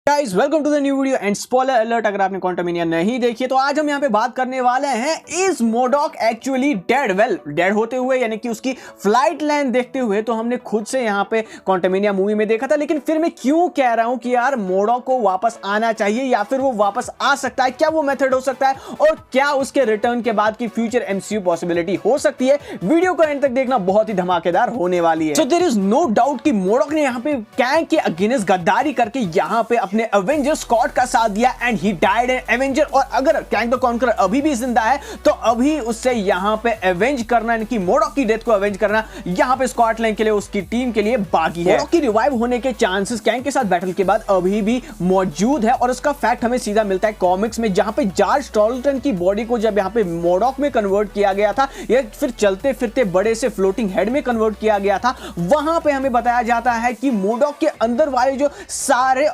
Guys welcome to the new video and spoiler alert. अगर आपने क्वांटमनिया नहीं देखी है तो आज हम यहाँ पे बात करने वाले हैं is MODOK actually dead. Well dead होते हुए यानी कि उसकी फ्लाइट लाइन देखते हुए तो हमने खुद से यहाँ पे क्वांटमनिया मूवी में देखा था, लेकिन फिर मैं क्यों कह रहा हूँ कि यार मोडॉक को वापस आना चाहिए या फिर वो वापस आ सकता है, क्या वो मेथड हो सकता है और क्या उसके रिटर्न के बाद की फ्यूचर एमसीयू पॉसिबिलिटी हो सकती है। वीडियो को एंड तक देखना, बहुत ही धमाकेदार होने वाली है। So there is no doubt कि मोडॉक ने यहाँ पे कैंग के अगेंस्ट गद्दारी करके यहाँ पे अपने एवेंजर स्क्वाड का साथ दिया and he died an Avenger. और अगर कैंग द कॉन्करर अभी भी जिंदा है तो अभी उससे यहाँ पे एवेंज करना यानी कि मोडॉक की डेथ को एवेंज करना यहाँ पे स्कॉटलैंड के लिए, उसकी टीम के लिए बाकी है। मोडॉक की रिवाइव होने के चांसेस कैंग के साथ बैटल के बाद अभी भी मौजूद है और उसका फैक्ट हमें सीधा मिलता है कॉमिक्स में, जहां पे जॉर्ज टॉर्टन की बॉडी को जब यहाँ पे मोडॉक में कन्वर्ट किया गया था या फिर चलते फिरते बड़े से फ्लोटिंग हेड में कन्वर्ट किया गया था, वहां पे हमें बताया जाता है कि मोडॉक के अंदर वाले जो सारे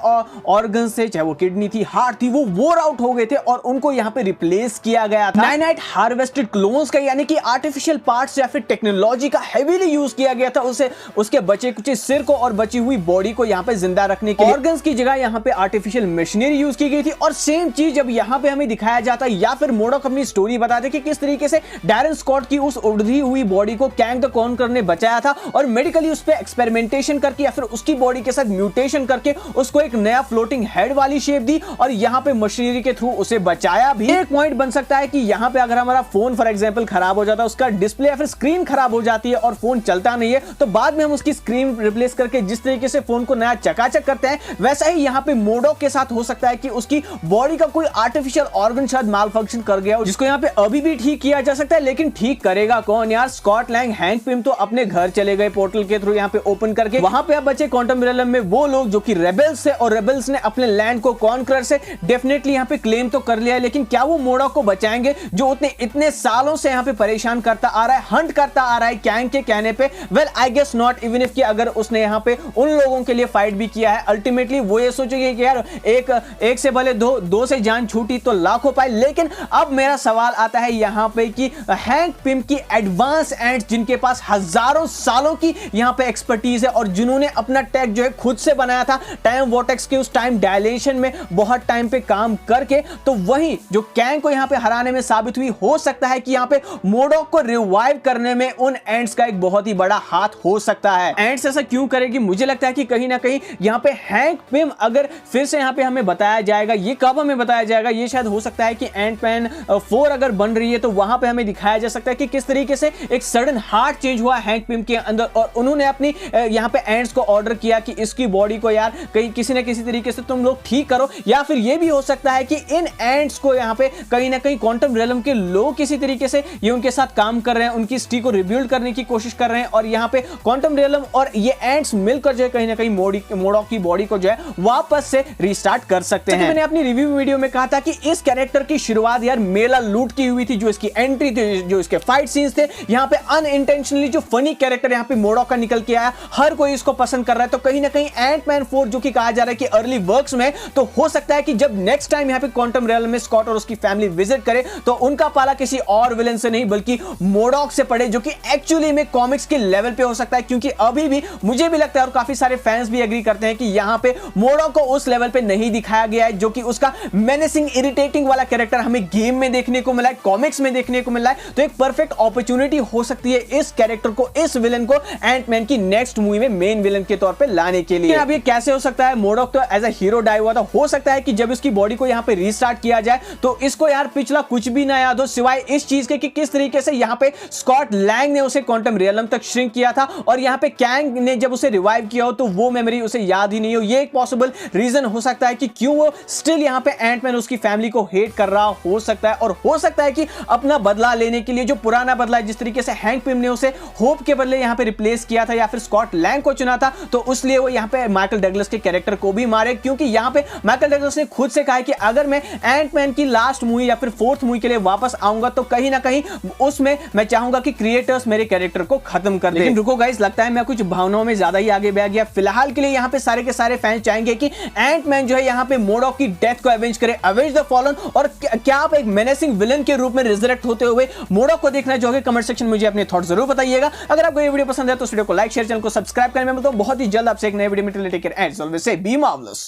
ऑर्गन से, चाहे वो किडनी थी, हार्ट थी, वो वोर आउट हो गए थे और उनको यहाँ पे रिप्लेस किया गया था नाइनाइट हार्वेस्टेड क्लोन्स का, यानी कि आर्टिफिशियल पार्ट्स या फिर टेक्नोलॉजी का हेवीली यूज किया गया था उसे उसके बचे कुछ सिर को और बची हुई बॉडी को यहाँ पे जिंदा रखने के लिए। ऑर्गन्स की जगह यहाँ पे आर्टिफिशियल मशीनरी यूज की गई थी और सेम चीज जब यहाँ पे हमें दिखाया जाता है या फिर मोडॉक अपनी स्टोरी बताते कि किस तरीके से डैरन स्कॉट की उस उड़ती हुई बॉडी को कैंग द कॉन्करर ने बचाया था और मेडिकली उस पे एक्सपेरिमेंटेशन करके या फिर उसकी बॉडी के साथ म्यूटेशन करके उसको एक नया फ्लोटिंग हेड वाली शेप दी और यहाँ पे मशीनरी के थ्रू उसे बचाया भी। एक पॉइंट बन सकता है कि यहाँ पे अगर हमारा फोन फॉर एग्जांपल खराब हो जाता है, उसका डिस्प्ले या फिर स्क्रीन खराब हो जाती है और फोन चलता नहीं है, तो बाद में हम उसकी स्क्रीन रिप्लेस करके जिस तरीके से फोन को नया चकाचक करते हैं, वैसा ही यहाँ पे मोडॉक के साथ हो सकता है कि उसकी बॉडी का कोई आर्टिफिशियल ऑर्गन शायद माल फंक्शन कर गया हो, जिसको यहाँ पे अभी भी ठीक किया जा सकता है। लेकिन ठीक करेगा कौन यार? स्कॉटलैंड हैंक पिम तो अपने घर चले गए पोर्टल के थ्रू यहाँ पे ओपन करके। वहां पे अब बचे क्वांटम रियलम में वो लोग जो कि रेबल्स थे और रेबल्स ने अपने लैंड को कॉन्करर से डेफिनेटली यहाँ पे क्लेम तो कर लिया है, लेकिन क्या वो मोडॉक को बचाएंगे जो इतने सालों से यहाँ पे परेशान करता आ रहा है, हंट करता आ रहा है कैंग के कहने पे? Well I guess not, even if कि अगर उसने यहाँ पे उन लोगों के लिए फाइट भी किया है, अल्टीमेटली वो ये सोचेंगे कि यार एक से भले दो से जान छूटी तो लाखों पाए। लेकिन अब मेरा सवाल आता है यहाँ पे कि हैंक पिम की एडवांस एंड जिनके पास हजारों सालों की यहाँ पे एक्सपर्टीज है और जिन्होंने अपना टेक जो है खुद से बनाया था टाइम वॉर्टेक्स के उस टाइम डायलेशन में बहुत टाइम पे काम करके, तो वही जो कैंग को यहाँ पे हराने में साबित हुई, हो सकता है कि यहाँ पे मोडॉक को रिवाइव करने में उन एंड्स का एक बहुत ही बड़ा हाथ हो सकता है। एंड्स ऐसा क्यों करेगी? मुझे लगता है कि कहीं ना कहीं यहाँ पे हैंक पिम अगर फिर से यहाँ पे हमें बताया जाएगा, ये कब हमें बताया जाएगा, ये शायद हो सकता है कि एंटमैन 4 अगर बन रही है तो वहां पे हमें दिखाया जा सकता है कि किस तरीके से एक सडन हार्ट चेंज हुआ हैंक पिम के अंदर और उन्होंने अपनी यहाँ पे एंड्स को ऑर्डर किया कि इसकी बॉडी को यार कहीं किसी ना किसी तरीके से तुम लोग ठीक करो। या फिर ये भी हो सकता है कि इन एंड्स को यहाँ पे कहीं ना कहीं क्वांटम रियलम के लोग किसी तरीके से ये उनके साथ काम कर रहे हैं, उनकी सिटी को रिबिल्ड करने की कोशिश कर रहे हैं और यहाँ पे क्वांटम रियलम और ये एंड्स मिलकर जो है कहीं ना कहीं मोडॉक की बॉडी को जो है वापस से रिस्टार्ट कर सकते हैं। मैंने अपनी रिव्यू वीडियो में कहा था कि इस कैरेक्टर की शुरुआत यार मेला लूट की हुई थी, जो इसकी एंट्री थी, जो इसके फाइट सीन्स थे, यहाँ पे अनइंटेंशनली जो फनी कैरेक्टर यहाँ पे मोडॉक का निकल के आया, हर कोई इसको पसंद कर रहा है। तो कहीं ना कहीं एंटमैन 4 जो कि कहा जा रहा है कि अर्ली वर्क्स में, तो हो सकता है कि जब नेक्स्ट टाइम यहाँ पे क्वांटम रियलम में स्कॉट और उसकी फैमिली विजिट करे तो उनका पाला किसी और विलन से नहीं बल्कि मोडॉक से पड़े, जो कि एक्चुअली में कॉमिक्स के लेवल पे हो सकता है। क्योंकि अभी भी मुझे भी लगता है और काफी सारे फैंस भी एग्री करते हैं कि यहाँ पे मोडॉक को उस लेवल पे नहीं दिखाया गया है जो कि उसका मेनेसिंग इरिटेटिंग वाला कैरेक्टर हमें गेम में देखने को मिला है, कॉमिक्स में देखने को मिला है। तो एक परफेक्ट अपॉर्चुनिटी हो सकती है इस कैरेक्टर को, इस विलन को एंटमैन की नेक्स्ट मूवी में मेन विलन के तौर पे लाने के लिए। अब ये कैसे हो सकता है? मोडॉक तो एज अ हीरो डाई हुआ था, हो सकता है कि जब इसकी बॉडी को यहाँ पे रीस्टार्ट किया जाए तो इसको यार पिछला कुछ भी ना याद हो सिवाय इस चीज के कि किस तरीके से यहाँ पे स्कॉट लैंग ने उसे क्वांटम रियलम तक श्रिंक किया था और यहाँ पे कैंग ने जब उसे रिवाइव किया हो तो वो मेमोरी उसे याद ही नहीं हो। ये एक पॉसिबल रीजन हो सकता है कि क्यों वो स्टिल यहाँ पे एंटमैन उसकी फैमिली को हेट कर रहा हो सकता है। और हो सकता है कि अपना बदला लेने के लिए, जो पुराना बदला है, जिस तरीके से हैंक पिम ने उसे होप के बदले यहाँ पे रिप्लेस किया था या फिर स्कॉट लैंग को चुना था, तो उसलिए वो यहाँ पे माइकल डगलस के कैरेक्टर को भी मारे। क्योंकि यहाँ पे माइकल डगलस ने खुद से कहा है कि अगर मैं एंटमैन की लास्ट मूवी या फिर 4th मूवी के लिए वापस आऊंगा तो कहीं ना कहीं उसमें मैं चाहूंगा कि क्रिएटर्स मेरे कैरेक्टर को खत्म कर दे। लेकिन रुको गाइस, लगता है मैं कुछ भावनाओं में ज्यादा ही आगे बढ़ गया। फिलहाल के लिए यहाँ पे सारे के सारे फैंस चाहेंगे कि एंटमैन जो है यहाँ पे मोडॉक की डेथ को अवेंज करे, अवेंज द फॉलन। और क्या आप एक मेनेसिंग विलन के रूप में रिजरेक्ट होते हुए मोडॉक को देखना चाहोगे? कमेंट सेक्शन में मुझे अपने थॉट जरूर बताइएगा। अगर आपको ये वीडियो पसंद है तो इस वीडियो को लाइक शेयर, चैनल को सब्सक्राइब करने में बहुत ही जल्द आपसे एक नए वीडियो में टेक केयर एंड ऑलवेज से बी मार्वेलस।